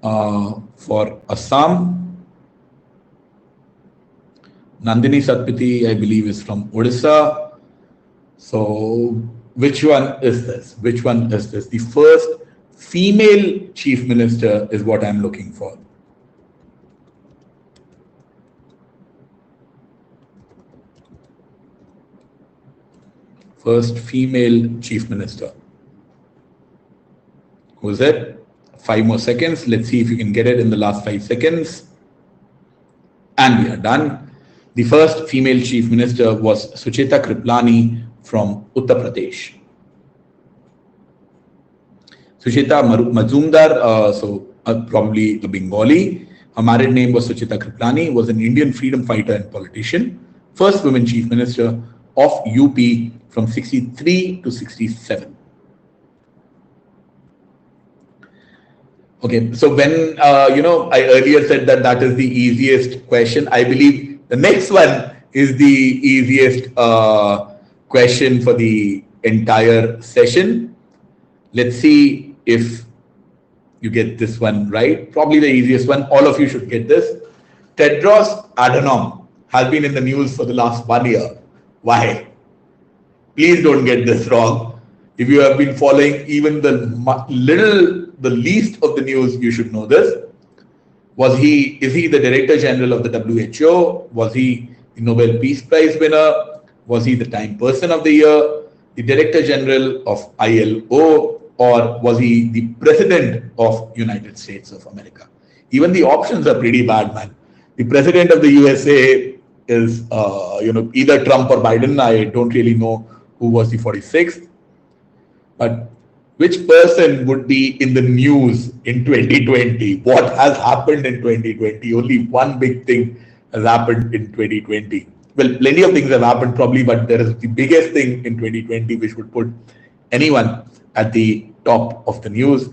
for Assam. Nandini Satpathy, I believe, is from Odisha. So, which one is this? Which one is this? The first female chief minister is what I'm looking for. First female chief minister. Who's it? 5 more seconds. Let's see if you can get it in the last 5 seconds. And we are done. The first female chief minister was Sucheta Kriplani from Uttar Pradesh. Sucheta Majumdar, probably a Bengali. Her married name was Sucheta Kriplani, was an Indian freedom fighter and politician. First woman chief minister of UP from 63 to 67. Okay, so when, I earlier said that that is the easiest question, I believe the next one is the easiest question for the entire session. Let's see if you get this one right. Probably the easiest one. All of you should get this. Tedros Adhanom has been in the news for the last 1 year. Why? Please don't get this wrong. If you have been following even the least of the news, you should know this. Is he the Director General of the WHO? Was he the Nobel Peace Prize winner? Was he the Time Person of the Year? The Director General of ILO? Or was he the President of United States of America? Even the options are pretty bad, man. The President of the USA is, either Trump or Biden. I don't really know who was the 46th. But which person would be in the news in 2020? What has happened in 2020? Only one big thing has happened in 2020. Well, plenty of things have happened probably, but there is the biggest thing in 2020 which would put anyone at the top of the news,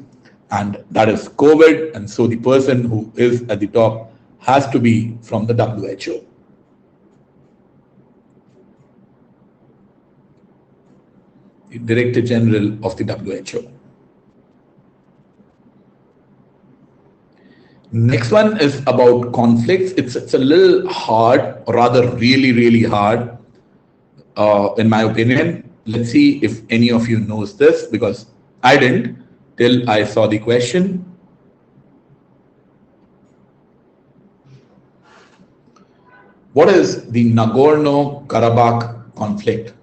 and that is COVID. And so the person who is at the top has to be from the WHO. The Director General of the WHO. Next one is about conflicts. It's a little hard, or rather really, really hard, in my opinion. Let's see if any of you knows this, because I didn't till I saw the question. What is the Nagorno-Karabakh conflict?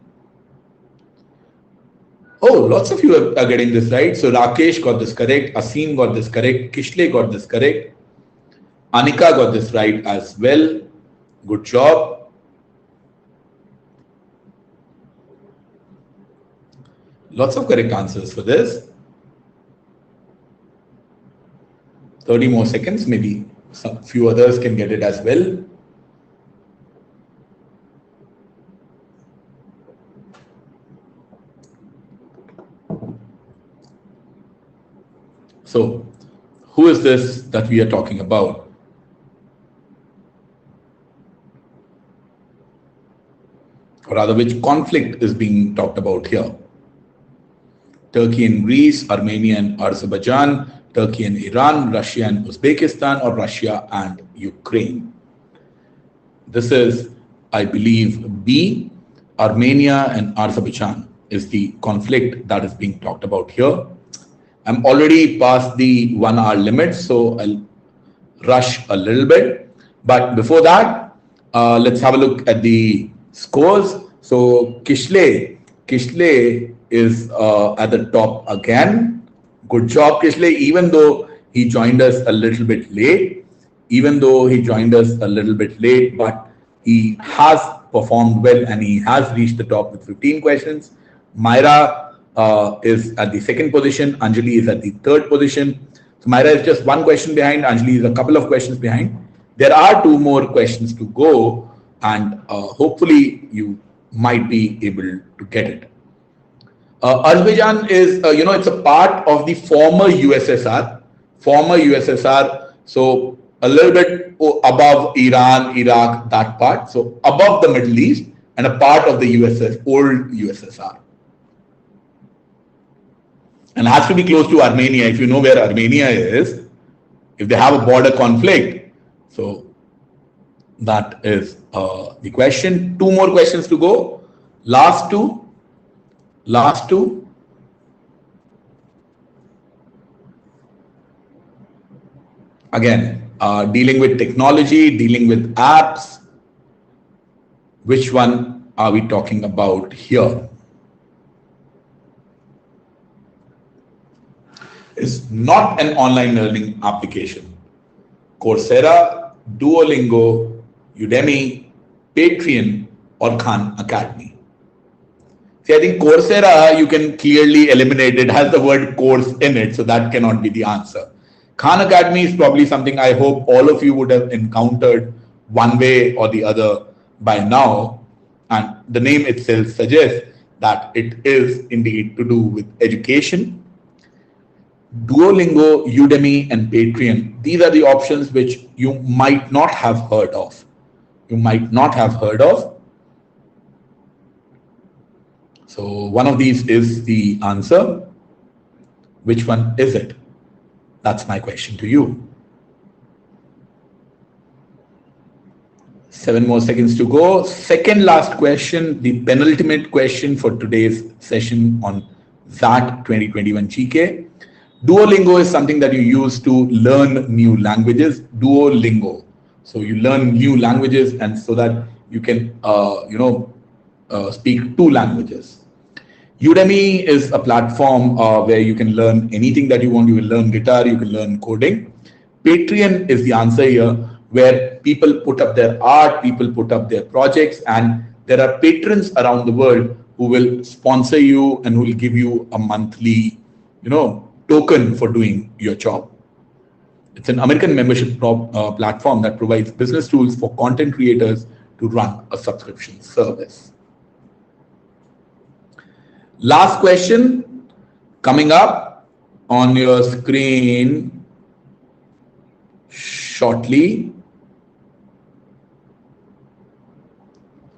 Oh, lots of you are getting this right. So Rakesh got this correct, Asim got this correct, Kishle got this correct, Anika got this right as well. Good job. Lots of correct answers for this. 30 more seconds, maybe some few others can get it as well. So, who is this that we are talking about? or rather which conflict is being talked about here? Turkey and Greece, Armenia and Azerbaijan, Turkey and Iran, Russia and Uzbekistan, or Russia and Ukraine? This is, I believe, B, Armenia and Azerbaijan is the conflict that is being talked about here. I'm already past the 1 hour limit, so I'll rush a little bit. But before that, let's have a look at the scores. So Kishle is at the top again. Good job, Kishle, even though he joined us a little bit late. But he has performed well and he has reached the top with 15 questions. Myra is at the second position. Anjali is at the third position. So Myra is just one question behind. Anjali is a couple of questions behind. There are 2 more questions to go, and hopefully you might be able to get it. Azerbaijan is, it's a part of the former USSR. So a little bit above Iran, Iraq, that part. So above the Middle East and a part of the old USSR. And has to be close to Armenia. If you know where Armenia is, if they have a border conflict. So that is the question. 2 more questions to go. Last two. Again, dealing with technology, dealing with apps. Which one are we talking about here? It's not an online learning application. Coursera, Duolingo, Udemy, Patreon, or Khan Academy. See, I think Coursera, you can clearly eliminate. It has the word course in it, so that cannot be the answer. Khan Academy is probably something I hope all of you would have encountered one way or the other by now. And the name itself suggests that it is indeed to do with education. Duolingo, Udemy, and Patreon, these are the options which you might not have heard of. So one of these is the answer. Which one is it? That's my question to you. 7 more seconds to go. Second last question, the penultimate question for today's session on XAT 2021 GK. Duolingo is something that you use to learn new languages. Duolingo. So you learn new languages, and so that you can, speak 2 languages. Udemy is a platform where you can learn anything that you want. You will learn guitar, you can learn coding. Patreon is the answer here, where people put up their art, people put up their projects, and there are patrons around the world who will sponsor you and who will give you a monthly, token for doing your job. It's an American membership platform that provides business tools for content creators to run a subscription service. Last question coming up on your screen shortly.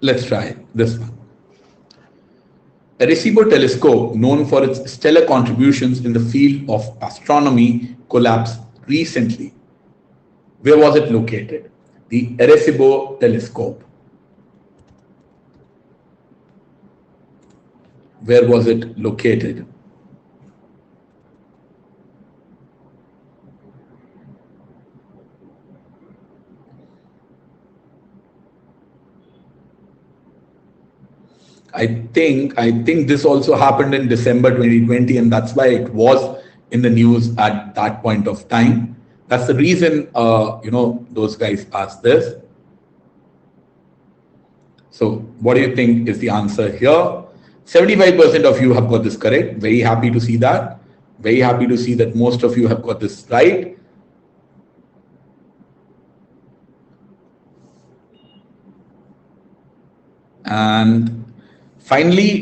Let's try this one. Arecibo telescope, known for its stellar contributions in the field of astronomy, collapsed recently. Where was it located? The Arecibo telescope. Where was it located? I think this also happened in December 2020, and that's why it was in the news at that point of time. That's the reason, those guys asked this. So what do you think is the answer here? 75% of you have got this correct. Very happy to see that. Very happy to see that most of you have got this right. And finally,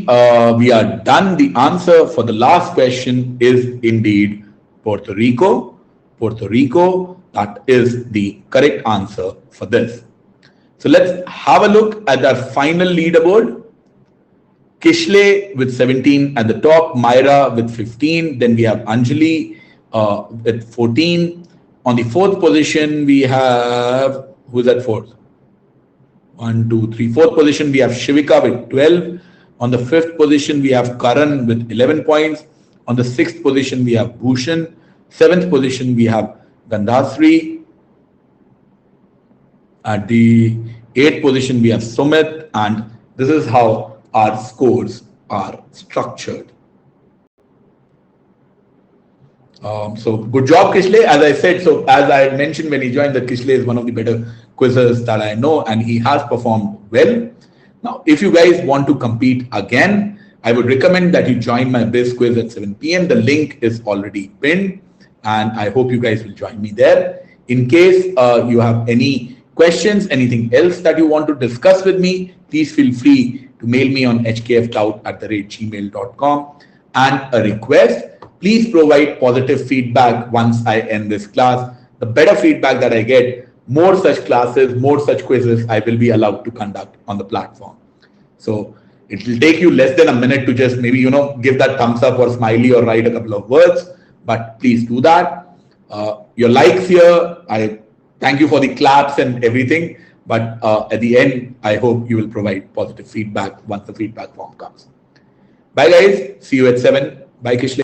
we are done. The answer for the last question is indeed Puerto Rico. Puerto Rico, that is the correct answer for this. So let's have a look at our final leaderboard. Kishle with 17 at the top, Myra with 15. Then we have Anjali with 14. On the fourth position, we have, who's at fourth? 1, 2, 3. Fourth position, we have Shivika with 12. On the fifth position, we have Karan with 11 points. On the sixth position, we have Bhushan. Seventh position, we have Gandhasri. At the eighth position, we have Sumit. And this is how our scores are structured. So good job, Kishle. As I said, so as I mentioned when he joined, that Kishle is one of the better quizzers that I know, and he has performed well. Now, if you guys want to compete again, I would recommend that you join my Biz quiz at 7 p.m. The link is already pinned, and I hope you guys will join me there. In case you have any questions, anything else that you want to discuss with me, please feel free to mail me on hkftout@gmail.com. And a request, please provide positive feedback once I end this class. The better feedback that I get, more such classes, more such quizzes I will be allowed to conduct on the platform. So it will take you less than a minute to just maybe, give that thumbs up or smiley or write a couple of words, but please do that. Your likes here, I thank you for the claps and everything, but at the end, I hope you will provide positive feedback once the feedback form comes. Bye guys, see you at 7. Bye Kishle.